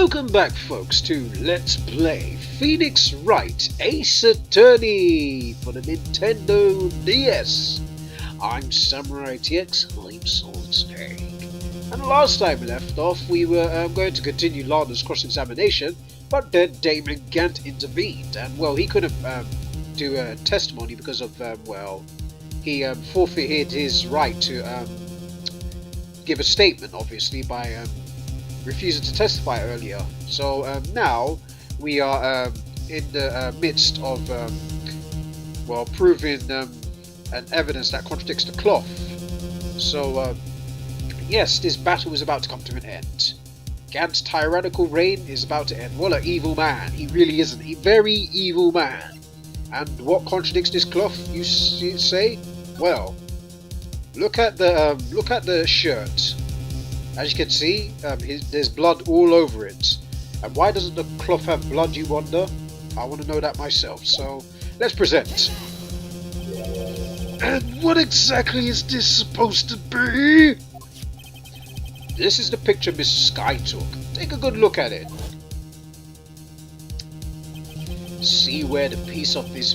Welcome back, folks, to Let's Play Phoenix Wright Ace Attorney for the Nintendo DS. I'm SamuraiT-X, I'm Solid Snake. And last time we left off, we were going to continue Lana's cross-examination, but then Damon Gant intervened, and well, he couldn't do a testimony because of, he forfeited his right to give a statement, obviously, by refusing to testify earlier. So now we are in the midst of proving an evidence that contradicts the cloth. So yes, this battle is about to come to an end. Gant's tyrannical reign is about to end. What an evil man! He really is a very evil man. And what contradicts this cloth, you say? Well, look at the shirt. As you can see, there's blood all over it. And why doesn't the cloth have blood, you wonder? I want to know that myself, so let's present. And what exactly is this supposed to be? This is the picture Miss Sky took. Take a good look at it. See where the piece of his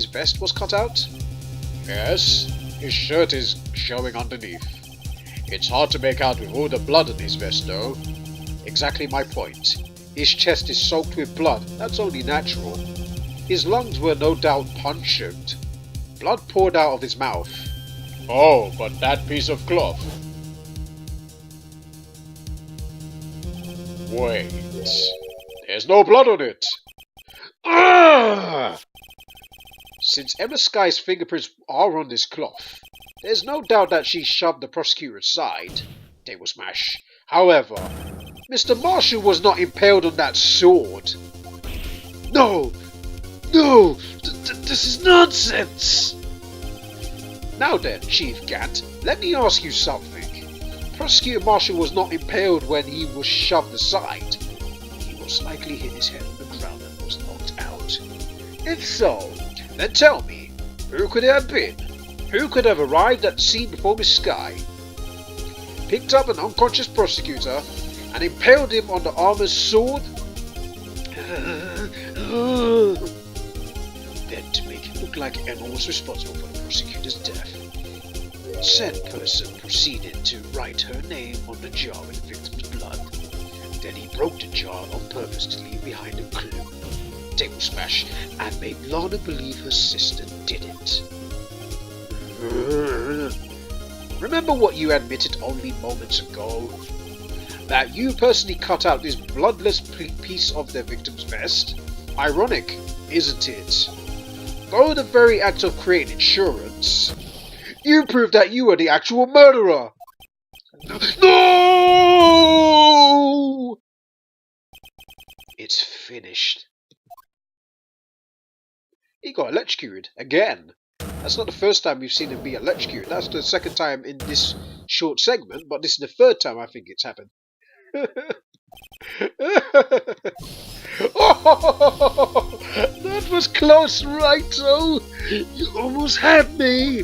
vest was cut out? Yes, his shirt is showing underneath. It's hard to make out with all the blood on his vest, though. Exactly my point. His chest is soaked with blood. That's only natural. His lungs were no doubt punctured. Blood poured out of his mouth. Oh, but that piece of cloth. Wait. There's no blood on it. Ah! Since Emma Sky's fingerprints are on this cloth, there's no doubt that she shoved the prosecutor aside. Table smash. However, Mr. Marshall was not impaled on that sword. No! No! This is nonsense! Now then, Chief Gant, let me ask you something. Prosecutor Marshall was not impaled when he was shoved aside. He most likely hit his head on the ground and was knocked out. If so, then tell me, who could it have been? Who could have arrived at the scene before Miss Sky, picked up an unconscious prosecutor, and impaled him on the armor's sword? Then, to make it look like Emma was responsible for the prosecutor's death, said person proceeded to write her name on the jar with the victim's blood. Then he broke the jar on purpose to leave behind a clue. Table smash, and made Lana believe her sister did it. Remember what you admitted only moments ago? That you personally cut out this bloodless piece of their victim's vest? Ironic, isn't it? Though the very act of creating insurance, you proved that you were the actual murderer! No! It's finished. He got electrocuted again. That's not the first time we've seen him be electrocuted. That's the second time in this short segment, but this is the third time I think it's happened. Oh, that was close, Wright-O! You almost had me!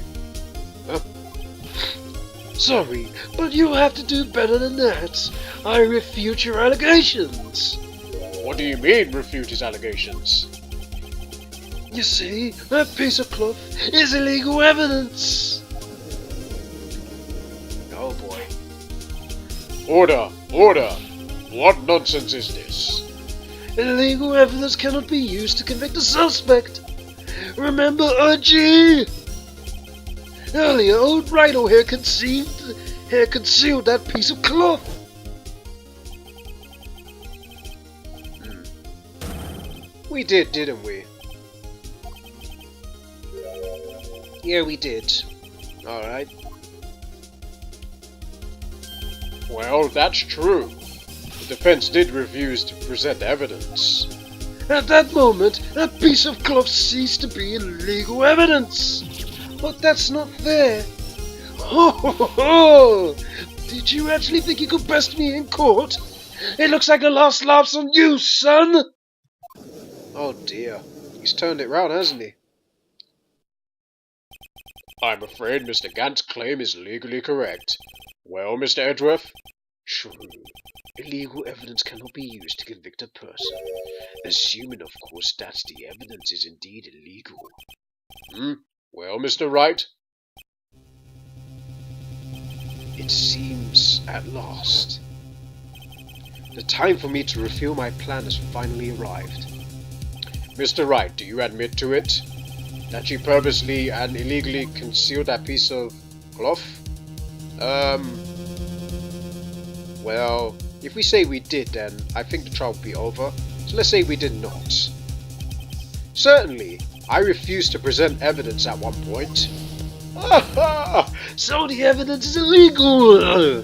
Sorry, but you have to do better than that. I refute your allegations. What do you mean, refute his allegations? You see, that piece of cloth is illegal evidence! Oh boy. Order! Order! What nonsense is this? Illegal evidence cannot be used to convict a suspect! Remember Urgy? Earlier, old Wright-O here concealed that piece of cloth! We did, didn't we? Yeah, we did. Alright. Well, that's true. The defense did refuse to present evidence. At that moment, that piece of cloth ceased to be illegal evidence. But that's not fair. Ho ho ho! Did you actually think you could best me in court? It looks like the last laugh's on you, son! Oh dear. He's turned it round, hasn't he? I'm afraid Mr. Gant's claim is legally correct. Well, Mr. Edgeworth? True. Illegal evidence cannot be used to convict a person, assuming, of course, that the evidence is indeed illegal. Well, Mr. Wright? It seems, at last, the time for me to reveal my plan has finally arrived. Mr. Wright, do you admit to it? That you purposely and illegally concealed that piece of cloth? Well, if we say we did, then I think the trial will be over. So let's say we did not. Certainly, I refused to present evidence at one point. So the evidence is illegal!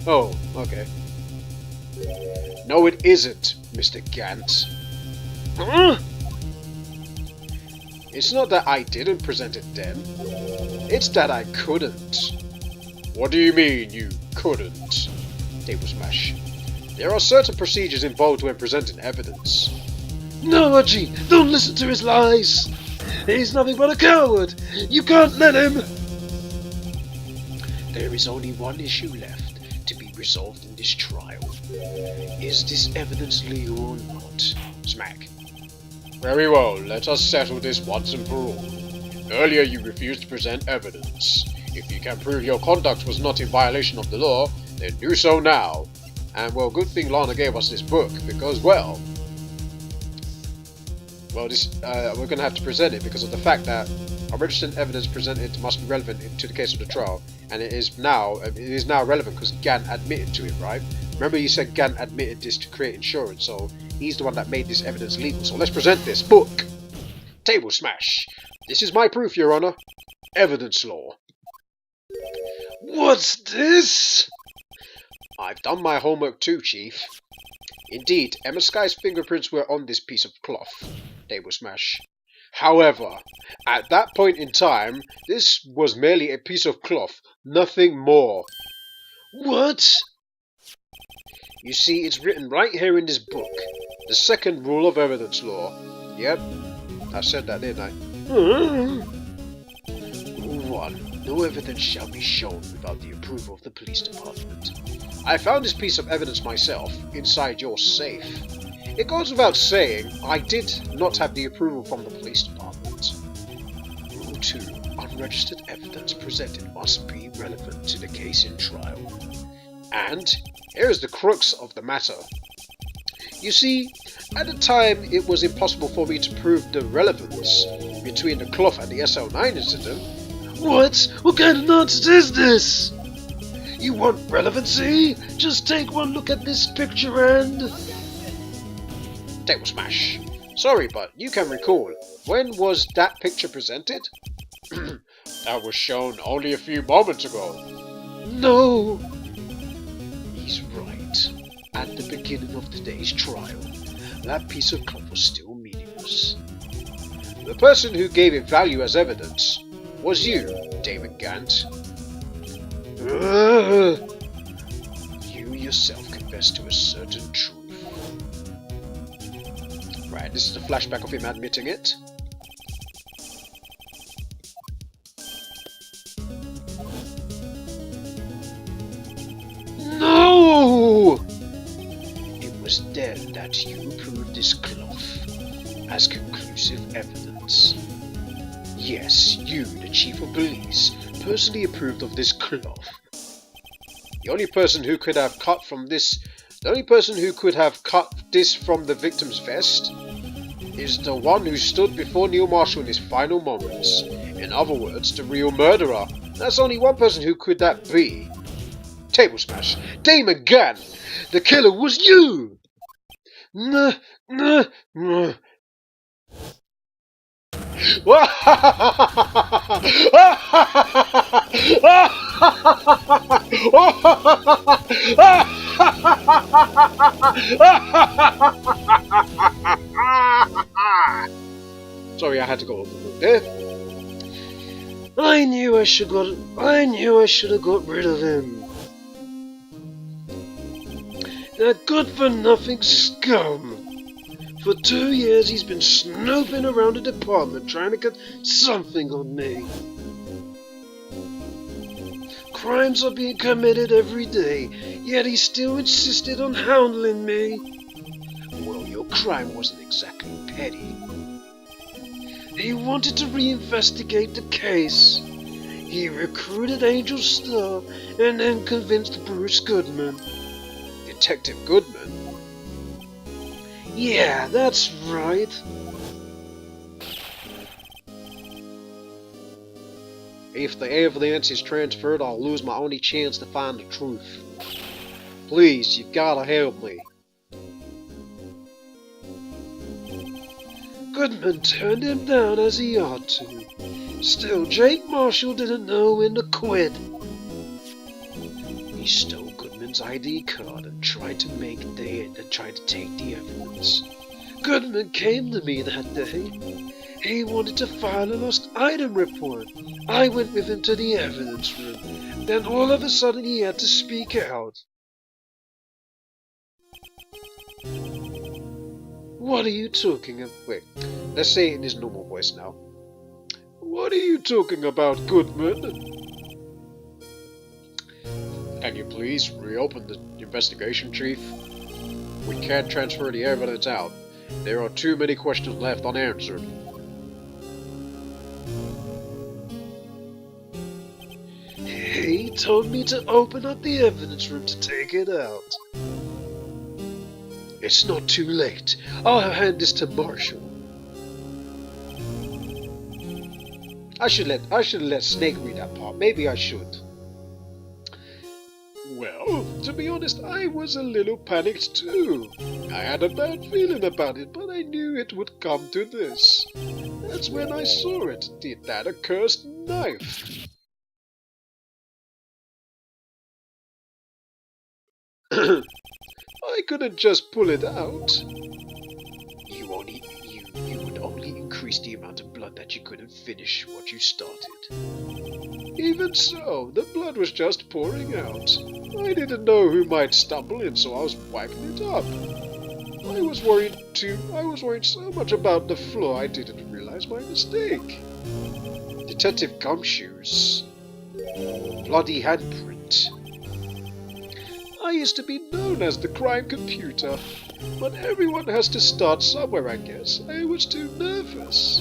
Oh, okay. No, it isn't, Mr. Gant. It's not that I didn't present it then. It's that I couldn't. What do you mean, you couldn't? Table smash. There are certain procedures involved when presenting evidence. No, Archie, don't listen to his lies! He's nothing but a coward! You can't let him! There is only one issue left to be resolved in this trial. Is this evidence legal or not? Smack. Very well, let us settle this once and for all. Earlier you refused to present evidence. If you can prove your conduct was not in violation of the law, then do so now. And well, good thing Lana gave us this book, because well, this we're going to have to present it because of the fact that our registered evidence presented must be relevant to the case of the trial, and it is now relevant because Gant admitted to it, right? Remember, you said Gant admitted this to create insurance, so he's the one that made this evidence legal. So let's present this book. Table smash. This is my proof, Your Honor. Evidence law. What's this? I've done my homework too, Chief. Indeed, Emma Sky's fingerprints were on this piece of cloth. Table smash. However, at that point in time, this was merely a piece of cloth, nothing more. What? You see, it's written right here in this book. The second rule of evidence law. Yep, I said that, didn't I? Rule 1. No evidence shall be shown without the approval of the police department. I found this piece of evidence myself, inside your safe. It goes without saying, I did not have the approval from the police department. Rule 2. Unregistered evidence presented must be relevant to the case in trial. And here is the crux of the matter. You see, at the time it was impossible for me to prove the relevance between the cloth and the SL9 incident. What? What kind of nonsense is this? You want relevancy? Just take one look at this picture and... Table smash. Sorry, but you can recall, when was that picture presented? That was shown only a few moments ago. No! He's right. At the beginning of today's trial, that piece of cloth was still meaningless. The person who gave it value as evidence was you, David Gant. You yourself confessed to a certain truth. Right, this is a flashback of him admitting it. No! It was then that you proved this cloth as conclusive evidence. Yes, you, the Chief of Police, personally approved of this cloth. The only person who could have cut this from the victim's vest is the one who stood before Neil Marshall in his final moments. In other words, the real murderer. That's only one person who could that be. Table smash. Damon Gann! The killer was you! Sorry, I had to go over the moon there. I knew I should have got rid of him. That good-for-nothing scum. For 2 years he's been snooping around the department trying to get something on me. Crimes are being committed every day, yet he still insisted on hounding me. Well, your crime wasn't exactly petty. He wanted to reinvestigate the case. He recruited Angel Star and then convinced Bruce Goodman. Detective Goodman? Yeah, that's right. If the evidence is transferred, I'll lose my only chance to find the truth. Please, you gotta help me. Goodman turned him down as he ought to. Still, Jake Marshall didn't know when to quit. He stole Goodman's ID card and tried to take the evidence. Goodman came to me that day. He wanted to file a lost item report. I went with him to the evidence room. Then all of a sudden he had to speak out. What are you talking about? Wait, let's say it in his normal voice now. What are you talking about, Goodman? Can you please reopen the investigation, Chief? We can't transfer the evidence out. There are too many questions left unanswered. He told me to open up the evidence room to take it out. It's not too late. I'll hand this to Marshall. I should let Snake read that part. Maybe I should. Well, to be honest, I was a little panicked too. I had a bad feeling about it, but I knew it would come to this. That's when I saw it. That accursed knife. I couldn't just pull it out. You would only increase the amount of blood that you couldn't finish what you started. Even so, the blood was just pouring out. I didn't know who might stumble in, so I was wiping it up. I was worried so much about the floor I didn't realize my mistake. Detective Gumshoe's bloody handprint. I used to be known as the crime computer, but everyone has to start somewhere, I guess. I was too nervous.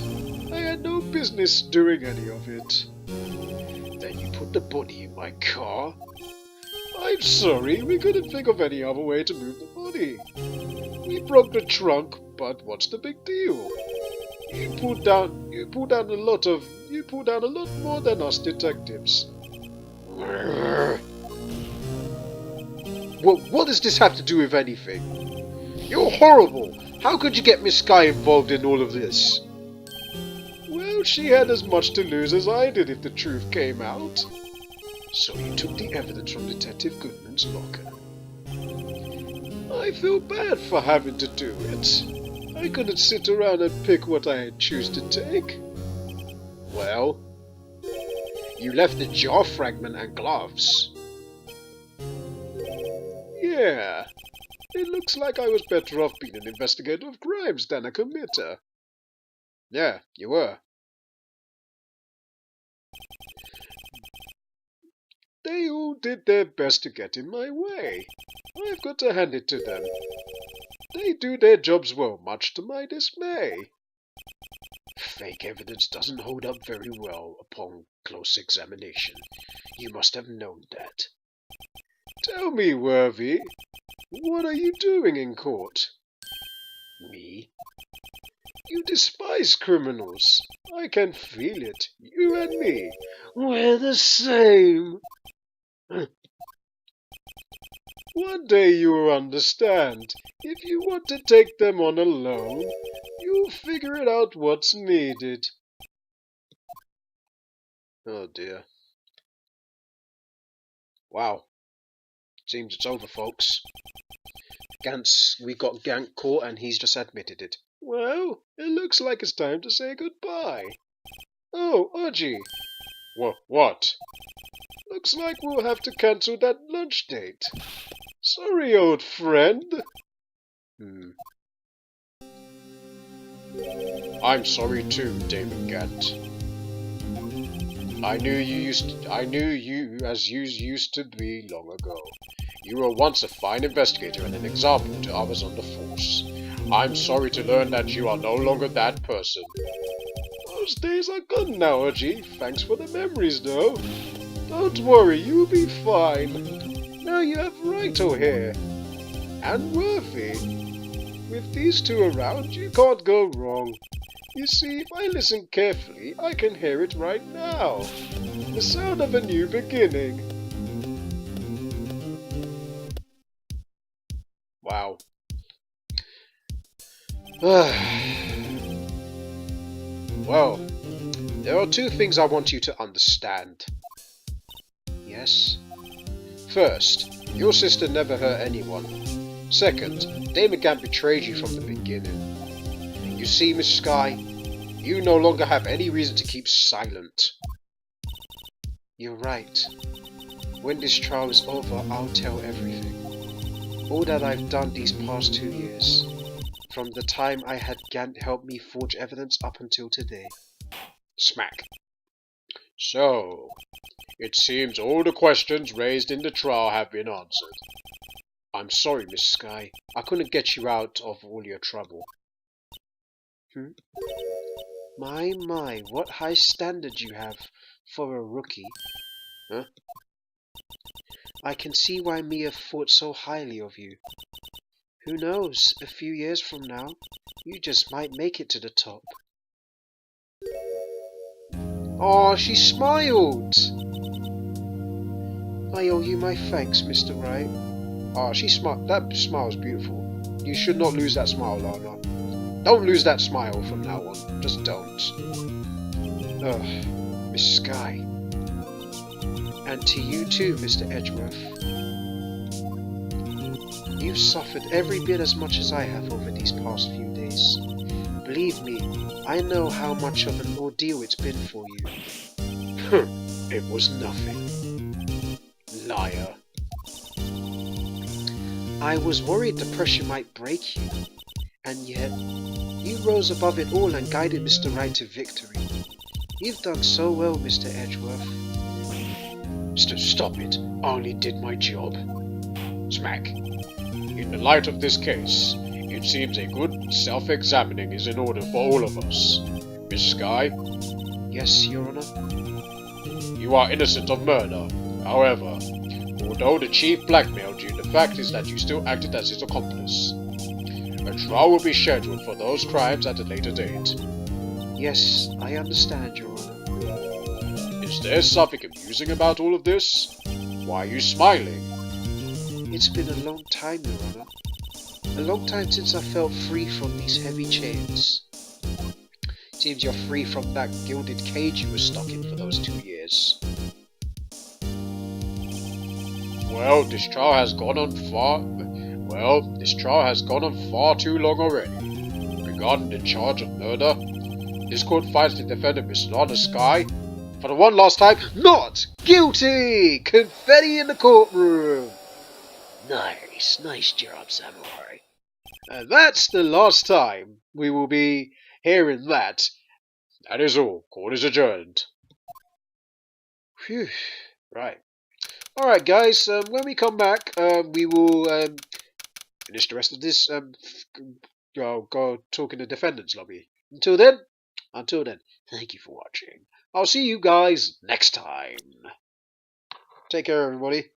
I had no business doing any of it. Then you put the body in my car? I'm sorry, we couldn't think of any other way to move the body. We broke the trunk, but what's the big deal? You pulled down a lot more than us detectives. Well, what does this have to do with anything? You're horrible! How could you get Miss Sky involved in all of this? Well, she had as much to lose as I did if the truth came out. So you took the evidence from Detective Goodman's locker. I feel bad for having to do it. I couldn't sit around and pick what I choose to take. Well, you left the jaw fragment and gloves. Yeah, it looks like I was better off being an investigator of crimes than a committer. Yeah, you were. They all did their best to get in my way. I've got to hand it to them. They do their jobs well, much to my dismay. Fake evidence doesn't hold up very well upon close examination. You must have known that. Tell me, Worthy, what are you doing in court? Me? You despise criminals. I can feel it. You and me. We're the same. One day you will understand. If you want to take them on alone, you'll figure it out what's needed. Oh dear. Wow. Seems it's over, folks. We got Gank caught and he's just admitted it. Well, it looks like it's time to say goodbye. Oh, Aji. What? Looks like we'll have to cancel that lunch date. Sorry, old friend. I'm sorry too, David Gant. I knew you as you used to be long ago. You were once a fine investigator and an example to others on the force. I'm sorry to learn that you are no longer that person. Those days are gone now, Archie. Thanks for the memories, though. Don't worry, you'll be fine. Now you have Wright here. And Worthy. With these two around, you can't go wrong. You see, if I listen carefully, I can hear it right now. The sound of a new beginning. Wow. Well, there are two things I want you to understand. Yes? First, your sister never hurt anyone. Second, Damon Gant betrayed you from the beginning. You see, Miss Sky, you no longer have any reason to keep silent. You're right. When this trial is over, I'll tell everything. All that I've done these past 2 years. From the time I had Gant help me forge evidence up until today. Smack. So, it seems all the questions raised in the trial have been answered. I'm sorry, Miss Sky. I couldn't get you out of all your trouble. My, what high standard you have for a rookie. Huh? I can see why Mia thought so highly of you. Who knows, a few years from now, you just might make it to the top. Oh, she smiled! I owe you my thanks, Mr. Wright. Oh, she smiled. That smile's beautiful. You should not lose that smile, Lana. Don't lose that smile from now on. Just don't. Ugh, Miss Sky. And to you too, Mr. Edgeworth. You've suffered every bit as much as I have over these past few days. Believe me, I know how much of an ordeal it's been for you. It was nothing. Liar. I was worried the pressure might break you. And yet, you rose above it all and guided Mr. Wright to victory. You've done so well, Mr. Edgeworth. Stop it. I only did my job. Smack. In the light of this case, it seems a good self-examining is in order for all of us. Miss Sky? Yes, Your Honor? You are innocent of murder. However, although the Chief blackmailed you, the fact is that you still acted as his accomplice. A trial will be scheduled for those crimes at a later date. Yes, I understand, Your Honor. Is there something amusing about all of this? Why are you smiling? It's been a long time, Your Honor. A long time since I felt free from these heavy chains. Seems you're free from that gilded cage you were stuck in for those 2 years. Well, this trial has gone on far too long already. Regarding the charge of murder, this court finds the defendant, Miss Lana Sky, for the one last time, not guilty! Confetti in the courtroom! Nice job, Samurai. And that's the last time we will be hearing that. That is all. Court is adjourned. Phew. Right. Alright guys, when we come back, we will finish the rest of this, go talk in the defendant's lobby. Until then, thank you for watching. I'll see you guys next time. Take care, everybody.